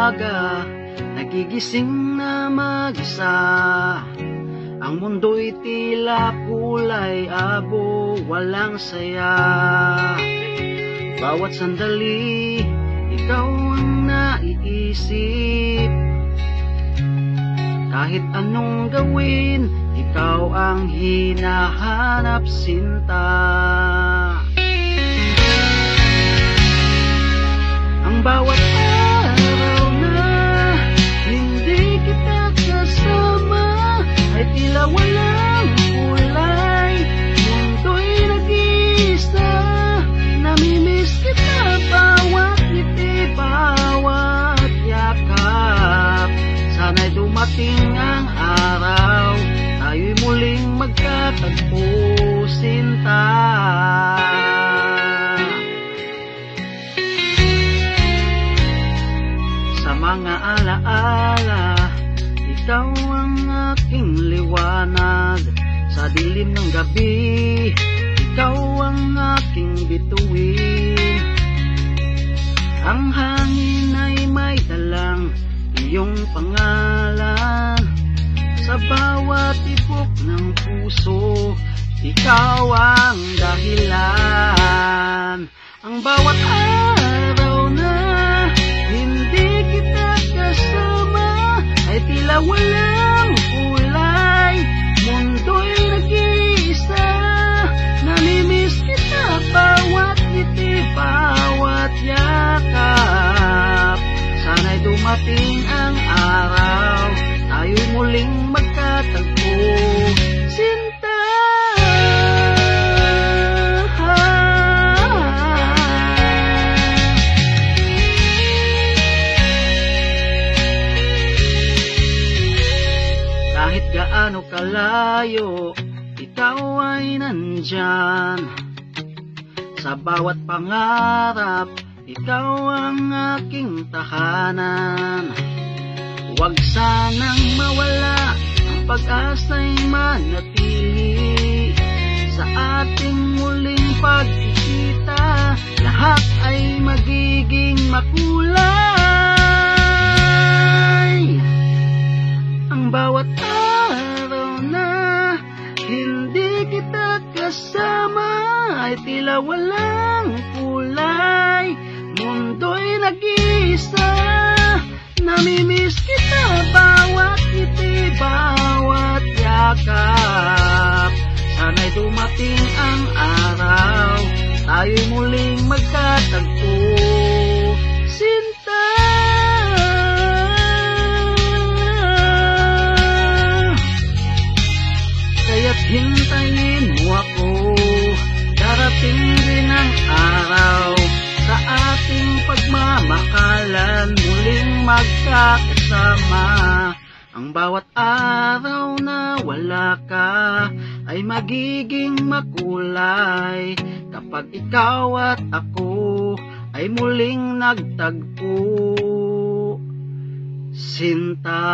umaga, nagigising na mag-isa. Ang mundo'y tila kulay abo, walang saya. Bawat sandali, ikaw ang naiisip. Kahit anong gawin, ikaw ang hinahanap, sinta. Ang bawat araw na hindi kita kasama ay tila walang kulay. Mundo'y nag-iisa, namimiss kita bawat ngiti, bawat yakap. Sana'y dumating ang araw, tayo'y muling magkatagpo, sinta. Sa mga alaala, ikaw ang aking liwanag. Sa dilim ng gabi, ikaw ang aking bituin. Ang hangin ay may dalang iyong pangalan. Sa bawat tibok ng puso, ikaw ang dahilan. Ang bawat araw na hindi kita kasama ay tila walang kulay. Mundo'y nag-iisa, namimiss kita bawat ngiti, bawat yakap. Sana'y dumating ang araw, tayo'y muling magkatagpo, sinta. Kahit gaano kalayo, ikaw ay nandyan. Sa bawat pangarap, ikaw ang aking tahanan. Huwag sanang mawala, ang pag-asa'y manatili. Sa ating muling pagkikita, lahat ay magiging makulay. Ang bawat araw na hindi kita kasama ay tila walang kulay. Mundo'y nag-iisa, namimiss kita bawat ngiti, bawat yakap. Sana'y dumating ang araw, tayo'y muling magkatagpo, sinta. Kaya't hintayin mo ako, darating din ang araw. Sa ating pagmamahalan, muling magkakasama. Ang bawat araw na wala ka ay magiging makulay, kapag ikaw at ako ay muling nagtagpo, sinta.